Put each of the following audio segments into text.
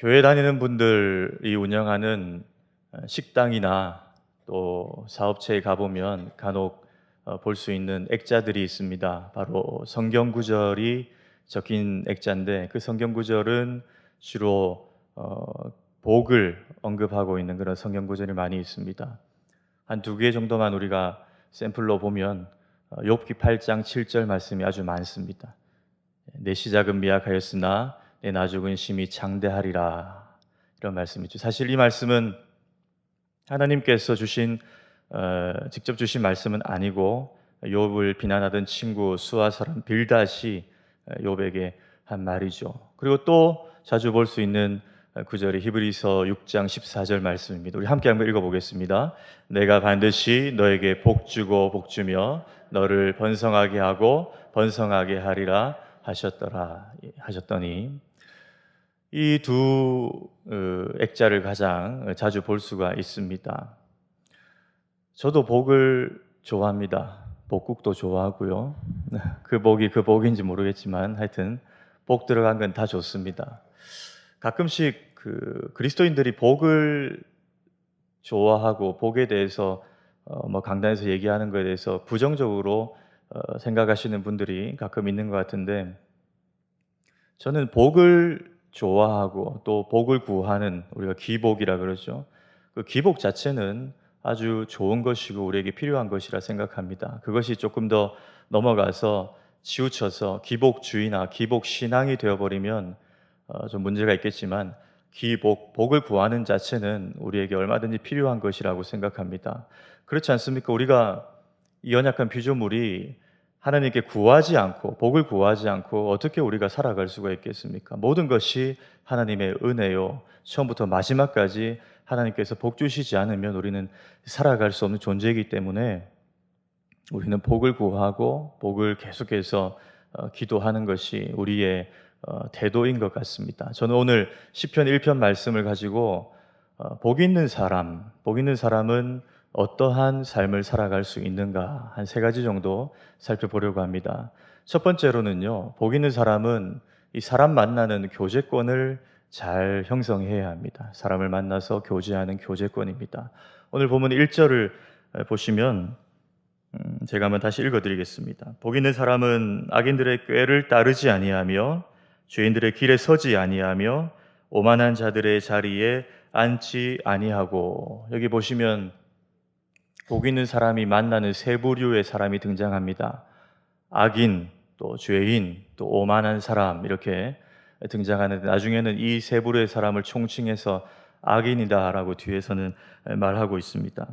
교회 다니는 분들이 운영하는 식당이나 또 사업체에 가보면 간혹 볼 수 있는 액자들이 있습니다. 바로 성경 구절이 적힌 액자인데 그 성경 구절은 주로 복을 언급하고 있는 그런 성경 구절이 많이 있습니다. 한 두 개 정도만 우리가 샘플로 보면 욥기 8장 7절 말씀이 아주 많습니다. 내 시작은 미약하였으나 내 나중은 심히 장대하리라, 이런 말씀이죠. 사실 이 말씀은 하나님께서 직접 주신 말씀은 아니고 욥을 비난하던 친구 수아 사람 빌닷이 욥에게 한 말이죠. 그리고 또 자주 볼 수 있는 구절이 히브리서 6장 14절 말씀입니다. 우리 함께 한번 읽어보겠습니다. 내가 반드시 너에게 복주고 복주며 너를 번성하게 하고 번성하게 하리라 하셨더니, 이 두 액자를 가장 자주 볼 수가 있습니다. 저도 복을 좋아합니다. 복국도 좋아하고요. 그 복인지 모르겠지만 하여튼 복 들어간 건 다 좋습니다. 가끔씩 그리스도인들이 복을 좋아하고 복에 대해서 강단에서 얘기하는 것에 대해서 부정적으로 생각하시는 분들이 가끔 있는 것 같은데, 저는 복을 좋아하고 또 복을 구하는, 우리가 기복이라 그러죠. 그 기복 자체는 아주 좋은 것이고 우리에게 필요한 것이라 생각합니다. 그것이 조금 더 넘어가서 치우쳐서 기복주의나 기복신앙이 되어버리면 좀 문제가 있겠지만, 복을 구하는 자체는 우리에게 얼마든지 필요한 것이라고 생각합니다. 그렇지 않습니까? 우리가 이 연약한 피조물이 하나님께 구하지 않고, 복을 구하지 않고 어떻게 우리가 살아갈 수가 있겠습니까? 모든 것이 하나님의 은혜요, 처음부터 마지막까지 하나님께서 복 주시지 않으면 우리는 살아갈 수 없는 존재이기 때문에 우리는 복을 구하고 복을 계속해서 기도하는 것이 우리의 태도인 것 같습니다. 저는 오늘 시편 1편 말씀을 가지고 복 있는 사람은 어떠한 삶을 살아갈 수 있는가, 한 세 가지 정도 살펴보려고 합니다. 첫 번째로는요, 복 있는 사람은 이 사람 만나는 교제권을 잘 형성해야 합니다. 사람을 만나서 교제하는 교제권입니다. 오늘 보면 1절을 보시면 제가 한번 다시 읽어드리겠습니다. 복 있는 사람은 악인들의 꾀를 따르지 아니하며 죄인들의 길에 서지 아니하며 오만한 자들의 자리에 앉지 아니하고, 여기 보시면 복 있는 사람이 만나는 세 부류의 사람이 등장합니다. 악인, 또 죄인, 또 오만한 사람, 이렇게 등장하는데, 나중에는 이 세 부류의 사람을 총칭해서 악인이다라고 뒤에서는 말하고 있습니다.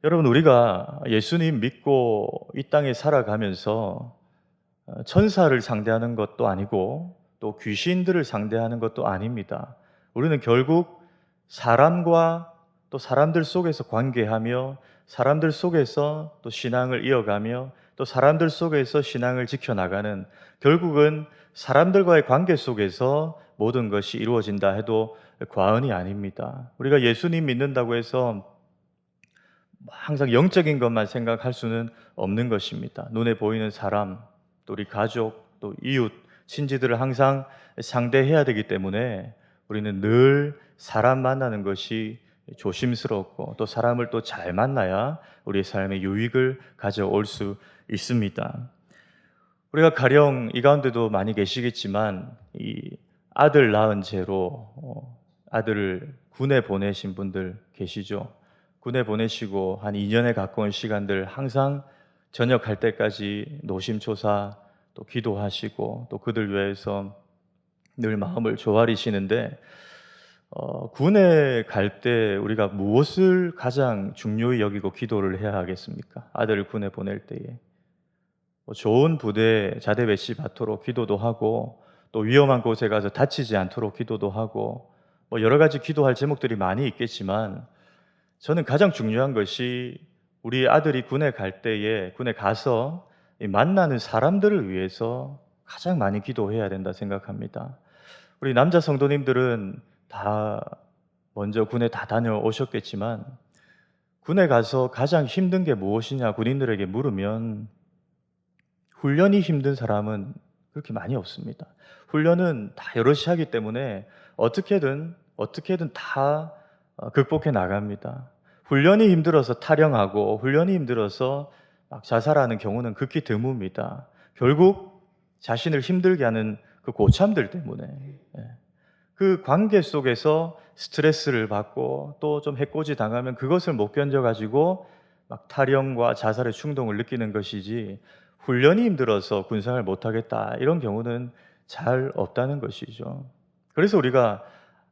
여러분, 우리가 예수님 믿고 이 땅에 살아가면서 천사를 상대하는 것도 아니고 또 귀신들을 상대하는 것도 아닙니다. 우리는 결국 사람과 또 사람들 속에서 관계하며 사람들 속에서 또 신앙을 이어가며 또 사람들 속에서 신앙을 지켜나가는, 결국은 사람들과의 관계 속에서 모든 것이 이루어진다 해도 과언이 아닙니다. 우리가 예수님 믿는다고 해서 항상 영적인 것만 생각할 수는 없는 것입니다. 눈에 보이는 사람, 또 우리 가족, 또 이웃, 친지들을 항상 상대해야 되기 때문에 우리는 늘 사람 만나는 것이 조심스럽고, 또 사람을 또 잘 만나야 우리의 삶에 유익을 가져올 수 있습니다. 우리가 가령 이 가운데도 많이 계시겠지만, 이 아들 낳은 채로 아들을 군에 보내신 분들 계시죠. 군에 보내시고 한 2년에 가까운 시간들 항상 전역할 때까지 노심초사 또 기도하시고 또 그들 위해서 늘 마음을 조아리시는데, 군에 갈 때 우리가 무엇을 가장 중요히 여기고 기도를 해야 하겠습니까? 아들을 군에 보낼 때에 좋은 부대 자대 배치 받도록 기도도 하고, 또 위험한 곳에 가서 다치지 않도록 기도도 하고, 여러 가지 기도할 제목들이 많이 있겠지만, 저는 가장 중요한 것이 우리 아들이 군에 갈 때에, 군에 가서 만나는 사람들을 위해서 가장 많이 기도해야 된다 생각합니다. 우리 남자 성도님들은 다 먼저 군에 다 다녀오셨겠지만, 군에 가서 가장 힘든 게 무엇이냐 군인들에게 물으면 훈련이 힘든 사람은 그렇게 많이 없습니다. 훈련은 다 여럿이 하기 때문에 어떻게든 다 극복해 나갑니다. 훈련이 힘들어서 탈영하고 훈련이 힘들어서 막 자살하는 경우는 극히 드뭅니다. 결국 자신을 힘들게 하는 그 고참들 때문에 그 관계 속에서 스트레스를 받고 또 좀 해코지 당하면 그것을 못 견뎌 가지고 막 탈영과 자살의 충동을 느끼는 것이지, 훈련이 힘들어서 군생활 못 하겠다 이런 경우는 잘 없다는 것이죠. 그래서 우리가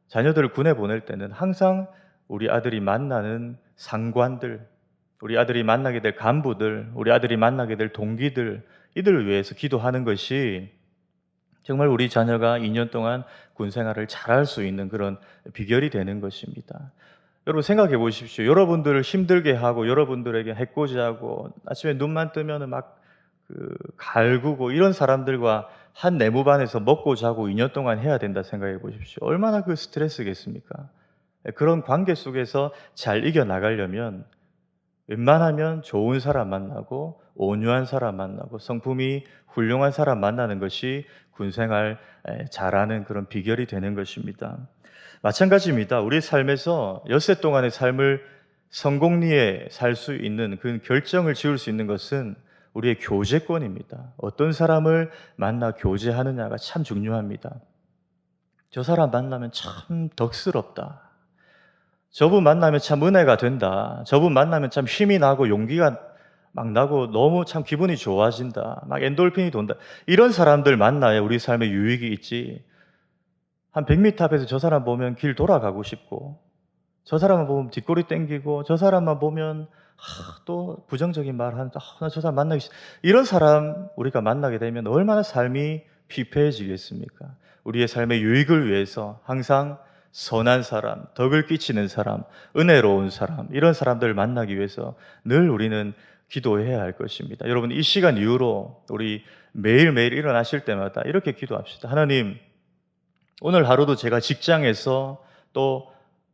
자녀들을 군에 보낼 때는 항상 우리 아들이 만나는 상관들, 우리 아들이 만나게 될 간부들, 우리 아들이 만나게 될 동기들, 이들을 위해서 기도하는 것이 정말 우리 자녀가 2년 동안 군 생활을 잘할 수 있는 그런 비결이 되는 것입니다. 여러분 생각해 보십시오. 여러분들을 힘들게 하고 여러분들에게 해코지하고 아침에 눈만 뜨면은 막 갈구고 이런 사람들과 한 내무반에서 먹고 자고 2년 동안 해야 된다 생각해 보십시오. 얼마나 그 스트레스겠습니까? 그런 관계 속에서 잘 이겨 나가려면 웬만하면 좋은 사람 만나고 온유한 사람 만나고 성품이 훌륭한 사람 만나는 것이 군생활 잘하는 그런 비결이 되는 것입니다. 마찬가지입니다. 우리 삶에서 엿새 동안의 삶을 성공리에 살 수 있는 그 결정을 지을 수 있는 것은 우리의 교제권입니다. 어떤 사람을 만나 교제하느냐가 참 중요합니다. 저 사람 만나면 참 덕스럽다. 저분 만나면 참 은혜가 된다. 저분 만나면 참 힘이 나고 용기가 막 나고 너무 참 기분이 좋아진다. 막 엔돌핀이 돈다. 이런 사람들 만나야 우리 삶에 유익이 있지. 한 100m 앞에서 저 사람 보면 길 돌아가고 싶고, 저 사람만 보면 뒷골이 땡기고, 저 사람만 보면 또 부정적인 말 하는, 나 저 사람 만나기 싫어. 이런 사람 우리가 만나게 되면 얼마나 삶이 피폐해지겠습니까? 우리의 삶의 유익을 위해서 항상 선한 사람, 덕을 끼치는 사람, 은혜로운 사람, 이런 사람들을 만나기 위해서 늘 우리는 기도해야 할 것입니다. 여러분, 이 시간 이후로 우리 매일매일 일어나실 때마다 이렇게 기도합시다. 하나님, 오늘 하루도 제가 직장에서 또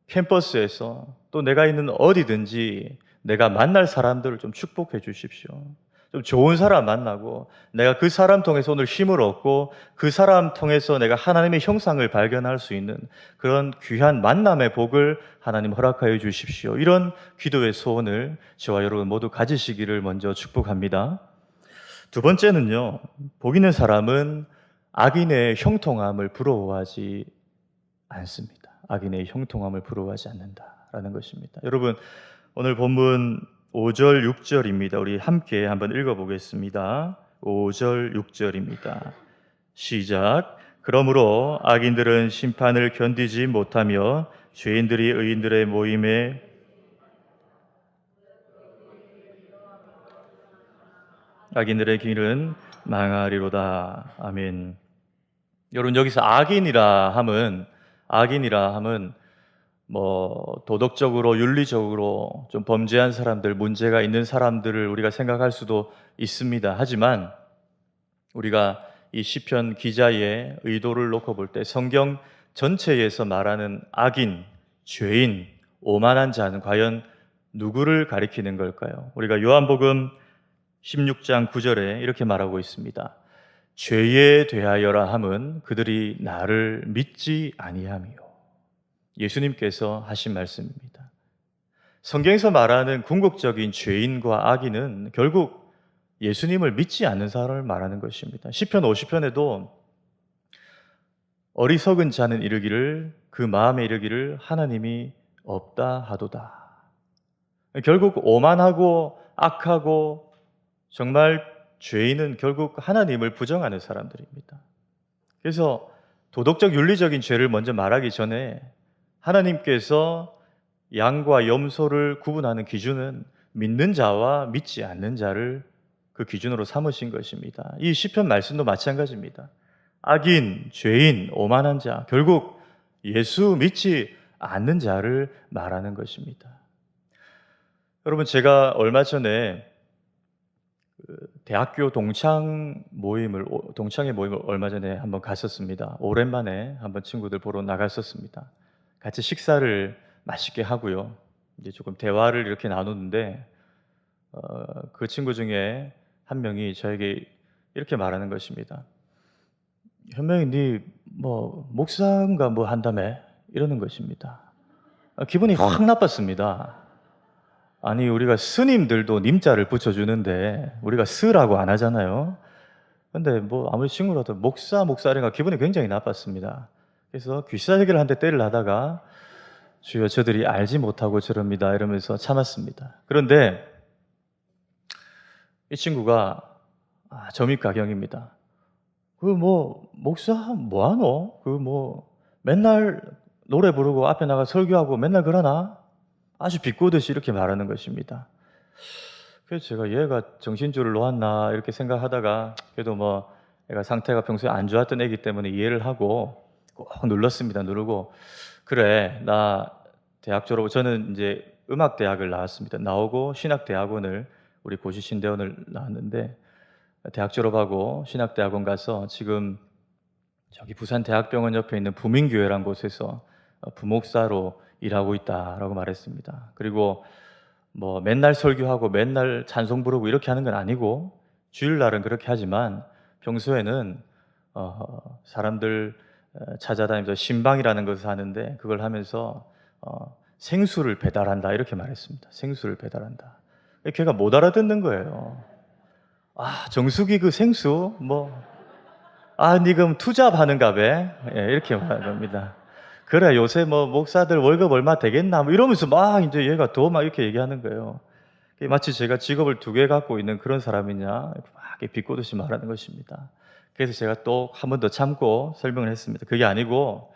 캠퍼스에서 또 내가 있는 어디든지 내가 만날 사람들을 좀 축복해 주십시오. 좀 좋은 사람 만나고 내가 그 사람 통해서 오늘 힘을 얻고 그 사람 통해서 내가 하나님의 형상을 발견할 수 있는 그런 귀한 만남의 복을 하나님 허락하여 주십시오. 이런 기도의 소원을 저와 여러분 모두 가지시기를 먼저 축복합니다. 두 번째는요, 복 있는 사람은 악인의 형통함을 부러워하지 않습니다. 악인의 형통함을 부러워하지 않는다라는 것입니다. 여러분, 오늘 본문 5절, 6절입니다. 우리 함께 한번 읽어보겠습니다. 5절, 6절입니다. 시작. 그러므로 악인들은 심판을 견디지 못하며 죄인들이 의인들의 모임에 악인들의 길은 망하리로다. 아멘. 여러분, 여기서 악인이라 함은 뭐 도덕적으로 윤리적으로 좀 범죄한 사람들, 문제가 있는 사람들을 우리가 생각할 수도 있습니다. 하지만 우리가 이 시편 기자의 의도를 놓고 볼 때 성경 전체에서 말하는 악인, 죄인, 오만한 자는 과연 누구를 가리키는 걸까요? 우리가 요한복음 16장 9절에 이렇게 말하고 있습니다. 죄에 대하여라 함은 그들이 나를 믿지 아니함이요. 예수님께서 하신 말씀입니다. 성경에서 말하는 궁극적인 죄인과 악인은 결국 예수님을 믿지 않는 사람을 말하는 것입니다. 시편 50편에도 어리석은 자는 이르기를, 그 마음에 이르기를 하나님이 없다 하도다. 결국 오만하고 악하고 정말 죄인은 결국 하나님을 부정하는 사람들입니다. 그래서 도덕적 윤리적인 죄를 먼저 말하기 전에 하나님께서 양과 염소를 구분하는 기준은 믿는 자와 믿지 않는 자를 그 기준으로 삼으신 것입니다. 이 시편 말씀도 마찬가지입니다. 악인, 죄인, 오만한 자, 결국 예수 믿지 않는 자를 말하는 것입니다. 여러분, 제가 얼마 전에 대학교 동창의 모임을 얼마 전에 한번 갔었습니다. 오랜만에 한번 친구들 보러 나갔었습니다. 같이 식사를 맛있게 하고요. 이제 조금 대화를 이렇게 나누는데 그 친구 중에 한 명이 저에게 이렇게 말하는 것입니다. 현명이 네 뭐 목사인가 뭐 한다며 이러는 것입니다. 기분이 확 나빴습니다. 아니 우리가 스님들도 님자를 붙여주는데 우리가 스라고 안 하잖아요. 근데 뭐 아무리 친구라도 목사 이러니까 기분이 굉장히 나빴습니다. 그래서 귀싸대기를 한 대 때리려 하다가 주여 저들이 알지 못하고 저럽니다 이러면서 참았습니다. 그런데 이 친구가 점입가경입니다. 그 뭐 목사 뭐하노? 그 뭐 맨날 노래 부르고 앞에 나가 설교하고 맨날 그러나? 아주 비꼬듯이 이렇게 말하는 것입니다. 그래서 제가 얘가 정신줄을 놓았나 이렇게 생각하다가 그래도 뭐 애가 상태가 평소에 안 좋았던 애기 때문에 이해를 하고 꼭 눌렀습니다. 누르고 그래 나 대학 졸업 저는 이제 음악대학을 나왔습니다. 나오고 신학대학원을 우리 고시신대원을 나왔는데 대학 졸업하고 신학대학원 가서 지금 저기 부산대학병원 옆에 있는 부민교회란 곳에서 부목사로 일하고 있다라고 말했습니다. 그리고 뭐 맨날 설교하고 맨날 찬송 부르고 이렇게 하는 건 아니고 주일날은 그렇게 하지만 평소에는 사람들 찾아다니면서 신방이라는 것을 하는데 그걸 하면서 생수를 배달한다 이렇게 말했습니다. 생수를 배달한다. 걔가 못 알아듣는 거예요. 정수기 그 생수 니 그럼 투잡하는가 봐. 이렇게 말하는 겁니다. 그래 요새 뭐 목사들 월급 얼마 되겠나 뭐 이러면서 막 이제 얘가 더 막 이렇게 얘기하는 거예요. 마치 제가 직업을 2개 갖고 있는 그런 사람이냐 막 비꼬듯이 말하는 것입니다. 그래서 제가 또 한 번 더 참고 설명을 했습니다. 그게 아니고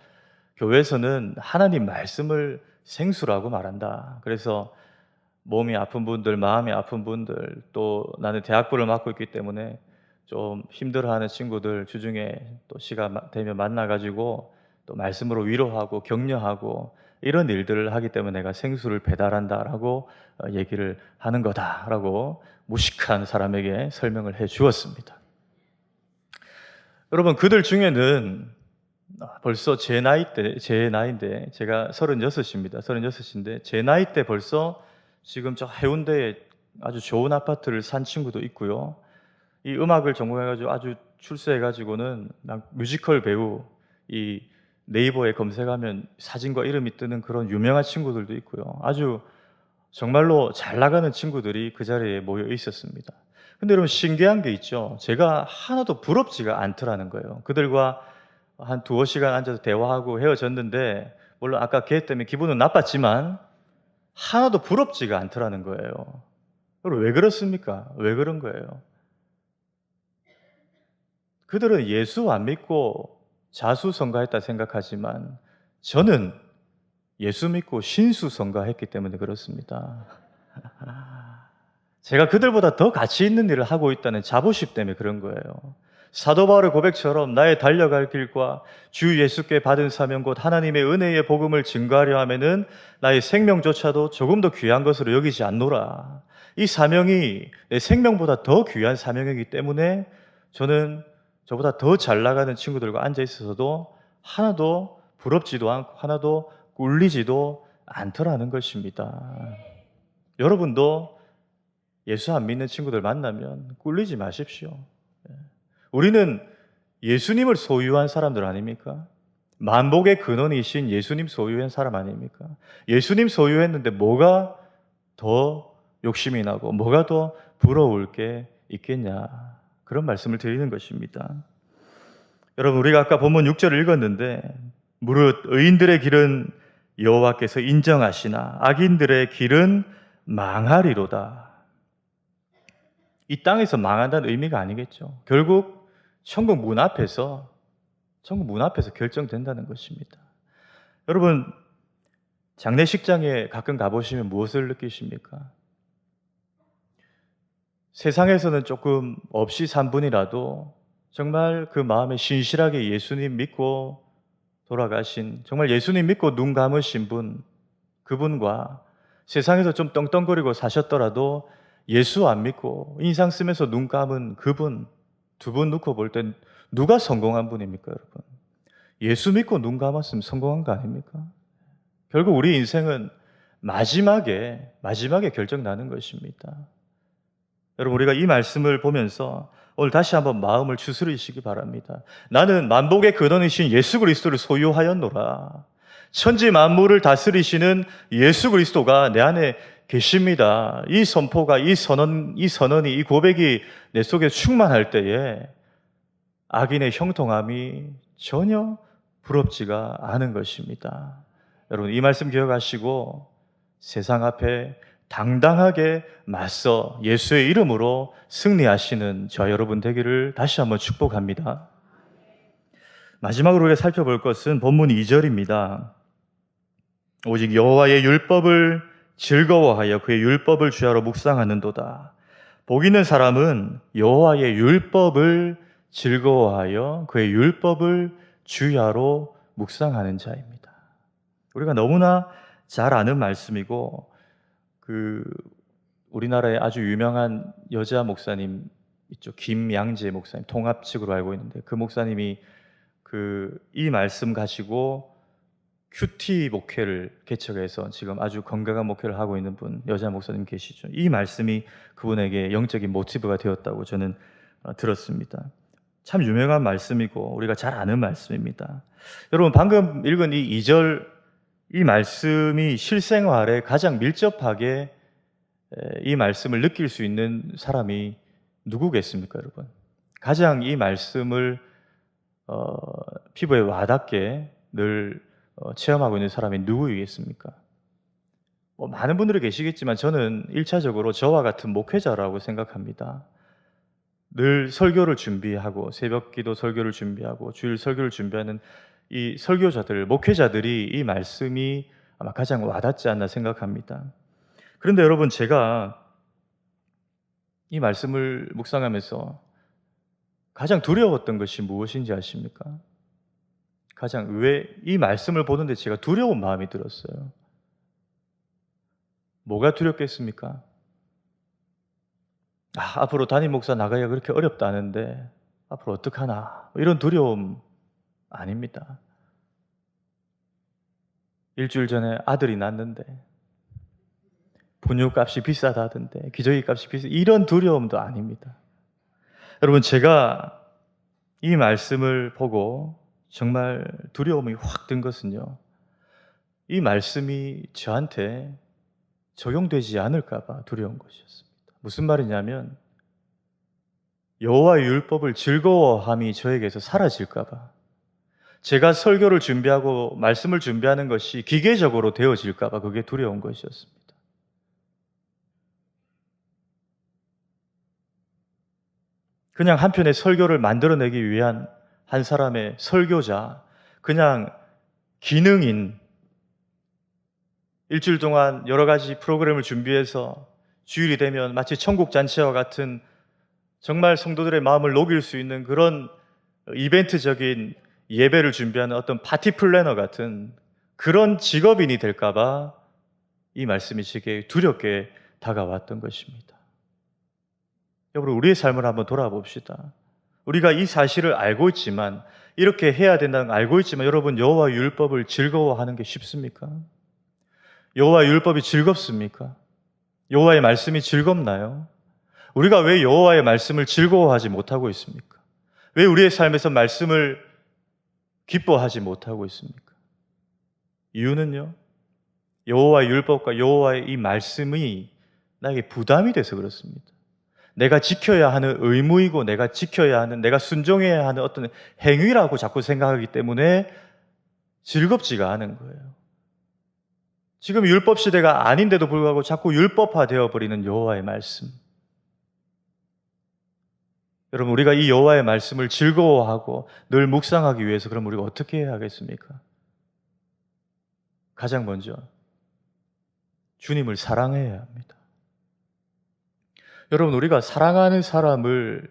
교회에서는 하나님 말씀을 생수라고 말한다. 그래서 몸이 아픈 분들, 마음이 아픈 분들, 또 나는 대학부를 맡고 있기 때문에 좀 힘들어하는 친구들 주중에 또 시간 되면 만나가지고 또 말씀으로 위로하고 격려하고 이런 일들을 하기 때문에 내가 생수를 배달한다라고 얘기를 하는 거다라고 무식한 사람에게 설명을 해 주었습니다. 여러분 그들 중에는 벌써 제 나이인데 제가 36입니다. 36인데 제 나이 때 벌써 지금 저 해운대에 아주 좋은 아파트를 산 친구도 있고요. 이 음악을 전공해가지고 아주 출세해가지고는 뮤지컬 배우 이 네이버에 검색하면 사진과 이름이 뜨는 그런 유명한 친구들도 있고요. 아주 정말로 잘 나가는 친구들이 그 자리에 모여 있었습니다. 근데 여러분 신기한 게 있죠. 제가 하나도 부럽지가 않더라는 거예요. 그들과 한 2-5시간 앉아서 대화하고 헤어졌는데 물론 아까 걔 때문에 기분은 나빴지만 하나도 부럽지가 않더라는 거예요. 여러분 왜 그렇습니까? 왜 그런 거예요? 그들은 예수 안 믿고 자수성가했다 생각하지만 저는 예수 믿고 신수성가했기 때문에 그렇습니다. 제가 그들보다 더 가치 있는 일을 하고 있다는 자부심 때문에 그런 거예요. 사도 바울의 고백처럼 나의 달려갈 길과 주 예수께 받은 사명 곧 하나님의 은혜의 복음을 증거하려 하면은 나의 생명조차도 조금 더 귀한 것으로 여기지 않노라. 이 사명이 내 생명보다 더 귀한 사명이기 때문에 저는 저보다 더 잘 나가는 친구들과 앉아 있어서도 하나도 부럽지도 않고 하나도 꿀리지도 않더라는 것입니다. 여러분도 예수 안 믿는 친구들 만나면 꿀리지 마십시오. 우리는 예수님을 소유한 사람들 아닙니까? 만복의 근원이신 예수님 소유한 사람 아닙니까? 예수님 소유했는데 뭐가 더 욕심이 나고 뭐가 더 부러울 게 있겠냐, 그런 말씀을 드리는 것입니다. 여러분 우리가 아까 본문 6절을 읽었는데 무릇 의인들의 길은 여호와께서 인정하시나 악인들의 길은 망하리로다. 이 땅에서 망한다는 의미가 아니겠죠. 결국 천국 문 앞에서 결정된다는 것입니다. 여러분 장례식장에 가끔 가보시면 무엇을 느끼십니까? 세상에서는 조금 없이 산 분이라도 정말 그 마음에 신실하게 예수님 믿고 돌아가신, 정말 예수님 믿고 눈 감으신 분, 그분과 세상에서 좀 떵떵거리고 사셨더라도 예수 안 믿고 인상 쓰면서 눈 감은 그분, 두 분 놓고 볼 땐 누가 성공한 분입니까, 여러분? 예수 믿고 눈 감았으면 성공한 거 아닙니까? 결국 우리 인생은 마지막에 결정 나는 것입니다. 여러분 우리가 이 말씀을 보면서 오늘 다시 한번 마음을 추스리시기 바랍니다. 나는 만복의 근원이신 예수 그리스도를 소유하였노라. 천지 만물을 다스리시는 예수 그리스도가 내 안에 계십니다. 이 선포가, 이 선언이, 이 고백이 내 속에 충만할 때에 악인의 형통함이 전혀 부럽지가 않은 것입니다. 여러분, 이 말씀 기억하시고 세상 앞에 당당하게 맞서 예수의 이름으로 승리하시는 저와 여러분 되기를 다시 한번 축복합니다. 마지막으로 우리가 살펴볼 것은 본문 2절입니다. 오직 여호와의 율법을 즐거워하여 그의 율법을 주야로 묵상하는도다. 복 있는 사람은 여호와의 율법을 즐거워하여 그의 율법을 주야로 묵상하는 자입니다. 우리가 너무나 잘 아는 말씀이고 우리나라에 아주 유명한 여자 목사님 있죠. 김양재 목사님, 통합 측으로 알고 있는데 그 목사님이 이 말씀 가지고 큐티 목회를 개척해서 지금 아주 건강한 목회를 하고 있는 여자 목사님 계시죠. 이 말씀이 그분에게 영적인 모티브가 되었다고 저는 들었습니다. 참 유명한 말씀이고 우리가 잘 아는 말씀입니다. 여러분, 방금 읽은 이 2절, 이 말씀이 실생활에 가장 밀접하게 이 말씀을 느낄 수 있는 사람이 누구겠습니까, 여러분? 가장 이 말씀을 피부에 와닿게 늘 체험하고 있는 사람이 누구이겠습니까? 많은 분들이 계시겠지만 저는 1차적으로 저와 같은 목회자라고 생각합니다. 늘 설교를 준비하고 새벽기도 설교를 준비하고 주일 설교를 준비하는 이 설교자들, 목회자들이 이 말씀이 아마 가장 와닿지 않나 생각합니다. 그런데 여러분, 제가 이 말씀을 묵상하면서 가장 두려웠던 것이 무엇인지 아십니까? 왜 이 말씀을 보는데 제가 두려운 마음이 들었어요. 뭐가 두렵겠습니까? 앞으로 담임 목사 나가기가 그렇게 어렵다는데 앞으로 어떡하나, 이런 두려움 아닙니다. 일주일 전에 아들이 낳았는데 분유값이 비싸다던데, 기저귀 값이 이런 두려움도 아닙니다. 여러분, 제가 이 말씀을 보고 정말 두려움이 확 든 것은요, 이 말씀이 저한테 적용되지 않을까 봐 두려운 것이었습니다. 무슨 말이냐면 여호와의 율법을 즐거워함이 저에게서 사라질까 봐, 제가 설교를 준비하고 말씀을 준비하는 것이 기계적으로 되어질까 봐 그게 두려운 것이었습니다. 그냥 한 편의 설교를 만들어내기 위한 한 사람의 설교자, 그냥 기능인, 일주일 동안 여러 가지 프로그램을 준비해서 주일이 되면 마치 천국 잔치와 같은 정말 성도들의 마음을 녹일 수 있는 그런 이벤트적인 예배를 준비하는 어떤 파티 플래너 같은 그런 직업인이 될까 봐 이 말씀이 제게 두렵게 다가왔던 것입니다. 여러분, 우리의 삶을 한번 돌아봅시다. 우리가 이 사실을 알고 있지만, 이렇게 해야 된다는 걸 알고 있지만, 여러분, 여호와의 율법을 즐거워하는 게 쉽습니까? 여호와의 율법이 즐겁습니까? 여호와의 말씀이 즐겁나요? 우리가 왜 여호와의 말씀을 즐거워하지 못하고 있습니까? 왜 우리의 삶에서 말씀을 기뻐하지 못하고 있습니까? 이유는요, 여호와의 율법과 여호와의 이 말씀이 나에게 부담이 돼서 그렇습니다. 내가 지켜야 하는 의무이고 내가 지켜야 하는, 내가 순종해야 하는 어떤 행위라고 자꾸 생각하기 때문에 즐겁지가 않은 거예요. 지금 율법 시대가 아닌데도 불구하고 자꾸 율법화되어 버리는 여호와의 말씀. 여러분, 우리가 이 여호와의 말씀을 즐거워하고 늘 묵상하기 위해서 그럼 우리가 어떻게 해야 하겠습니까? 가장 먼저 주님을 사랑해야 합니다. 여러분, 우리가 사랑하는 사람을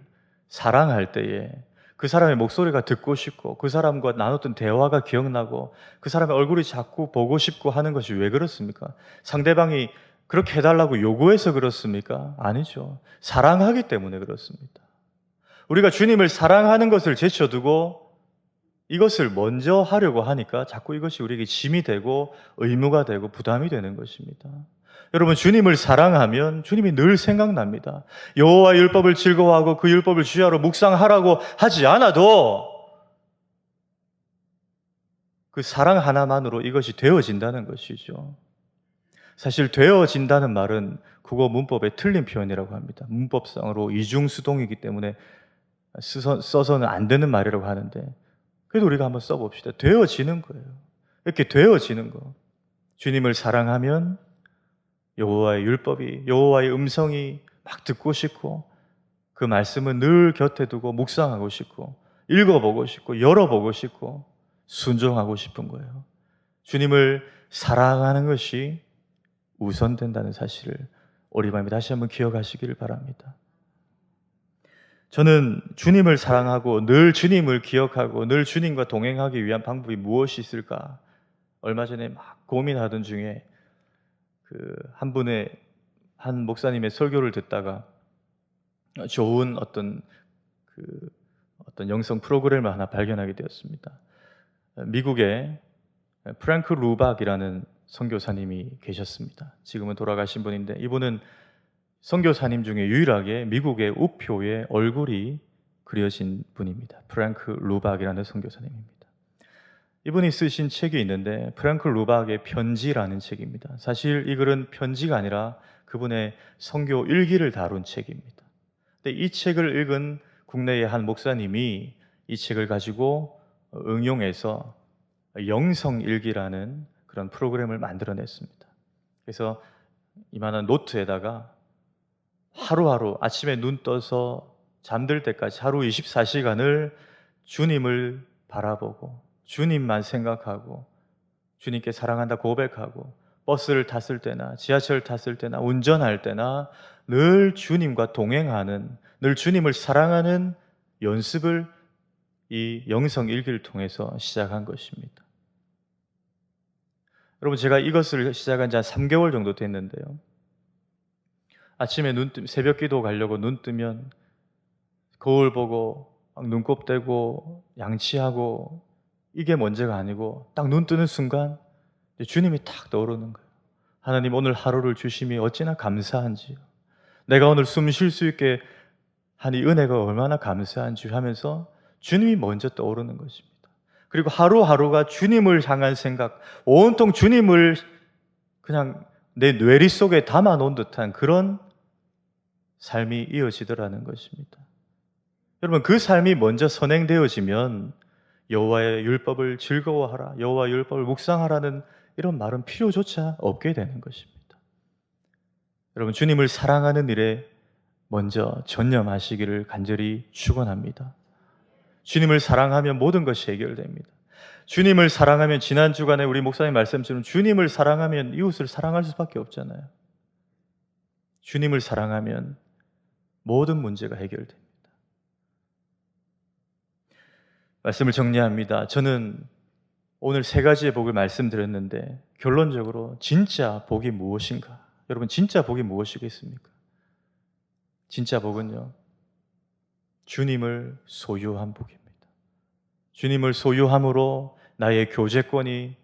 사랑할 때에 그 사람의 목소리가 듣고 싶고 그 사람과 나눴던 대화가 기억나고 그 사람의 얼굴이 자꾸 보고 싶고 하는 것이 왜 그렇습니까? 상대방이 그렇게 해달라고 요구해서 그렇습니까? 아니죠. 사랑하기 때문에 그렇습니다. 우리가 주님을 사랑하는 것을 제쳐두고 이것을 먼저 하려고 하니까 자꾸 이것이 우리에게 짐이 되고 의무가 되고 부담이 되는 것입니다. 여러분, 주님을 사랑하면 주님이 늘 생각납니다. 여호와의 율법을 즐거워하고 그 율법을 주야로 묵상하라고 하지 않아도 그 사랑 하나만으로 이것이 되어진다는 것이죠. 사실 되어진다는 말은 국어 문법의 틀린 표현이라고 합니다. 문법상으로 이중수동이기 때문에 써서는 안 되는 말이라고 하는데, 그래도 우리가 한번 써봅시다. 되어지는 거예요. 이렇게 되어지는 거. 주님을 사랑하면 여호와의 율법이, 여호와의 음성이 막 듣고 싶고, 그 말씀은 늘 곁에 두고 묵상하고 싶고, 읽어보고 싶고, 열어보고 싶고, 순종하고 싶은 거예요. 주님을 사랑하는 것이 우선된다는 사실을 우리 밤에 다시 한번 기억하시기를 바랍니다. 저는 주님을 사랑하고 늘 주님을 기억하고 늘 주님과 동행하기 위한 방법이 무엇이 있을까? 얼마 전에 막 고민하던 중에 한 목사님의 설교를 듣다가 좋은 어떤 영성 프로그램을 하나 발견하게 되었습니다. 미국에 프랭크 루박이라는 선교사님이 계셨습니다. 지금은 돌아가신 분인데, 이분은 선교사님 중에 유일하게 미국의 우표에 얼굴이 그려진 분입니다. 프랭크 루박이라는 선교사님입니다. 이분이 쓰신 책이 있는데 프랭크 루박의 편지라는 책입니다. 사실 이 글은 편지가 아니라 그분의 선교 일기를 다룬 책입니다. 근데 이 책을 읽은 국내의 한 목사님이 이 책을 가지고 응용해서 영성일기라는 그런 프로그램을 만들어냈습니다. 그래서 이만한 노트에다가 하루하루 아침에 눈 떠서 잠들 때까지 하루 24시간을 주님을 바라보고 주님만 생각하고 주님께 사랑한다 고백하고, 버스를 탔을 때나 지하철을 탔을 때나 운전할 때나 늘 주님과 동행하는, 늘 주님을 사랑하는 연습을 이 영성일기를 통해서 시작한 것입니다. 여러분, 제가 이것을 시작한 지 한 3개월 정도 됐는데요, 아침에 새벽 기도 가려고 눈 뜨면 거울 보고 막 눈곱 떼고 양치하고, 이게 문제가 아니고 딱 눈 뜨는 순간 주님이 탁 떠오르는 거예요. 하나님, 오늘 하루를 주심이 어찌나 감사한지요. 내가 오늘 숨 쉴 수 있게 하니 은혜가 얼마나 감사한지 하면서 주님이 먼저 떠오르는 것입니다. 그리고 하루하루가 주님을 향한 생각, 온통 주님을 그냥 내 뇌리 속에 담아놓은 듯한 그런 삶이 이어지더라는 것입니다. 여러분, 그 삶이 먼저 선행되어지면 여호와의 율법을 즐거워하라, 여호와의 율법을 묵상하라는 이런 말은 필요조차 없게 되는 것입니다. 여러분, 주님을 사랑하는 일에 먼저 전념하시기를 간절히 축원합니다. 주님을 사랑하면 모든 것이 해결됩니다. 주님을 사랑하면, 지난 주간에 우리 목사님 말씀처럼 주님을 사랑하면 이웃을 사랑할 수밖에 없잖아요. 주님을 사랑하면 모든 문제가 해결됩니다. 말씀을 정리합니다. 저는 오늘 3가지의 복을 말씀드렸는데 결론적으로 진짜 복이 무엇인가? 여러분, 진짜 복이 무엇이겠습니까? 진짜 복은요, 주님을 소유한 복입니다. 주님을 소유함으로 나의 교제권이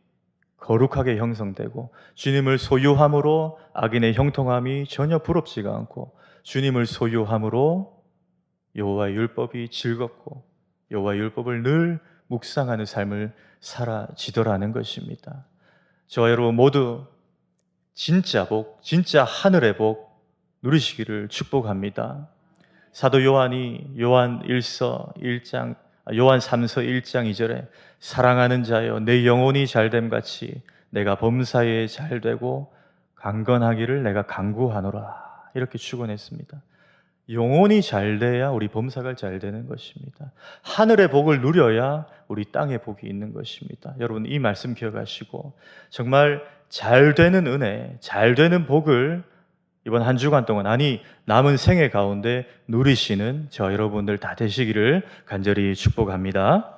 거룩하게 형성되고, 주님을 소유함으로 악인의 형통함이 전혀 부럽지가 않고, 주님을 소유함으로 여호와의 율법이 즐겁고 여호와의 율법을 늘 묵상하는 삶을 살아지더라는 것입니다. 저와 여러분 모두 진짜 복, 진짜 하늘의 복 누리시기를 축복합니다. 사도 요한이 요한 3서 1장 2절에 사랑하는 자여 내 영혼이 잘됨 같이 내가 범사에 잘되고 강건하기를 내가 간구하노라, 이렇게 축원했습니다. 영혼이 잘돼야 우리 범사가 잘되는 것입니다. 하늘의 복을 누려야 우리 땅의 복이 있는 것입니다. 여러분, 이 말씀 기억하시고 정말 잘되는 은혜, 잘되는 복을 이번 한 주간 동안, 아니 남은 생애 가운데 누리시는 저 여러분들 다 되시기를 간절히 축복합니다.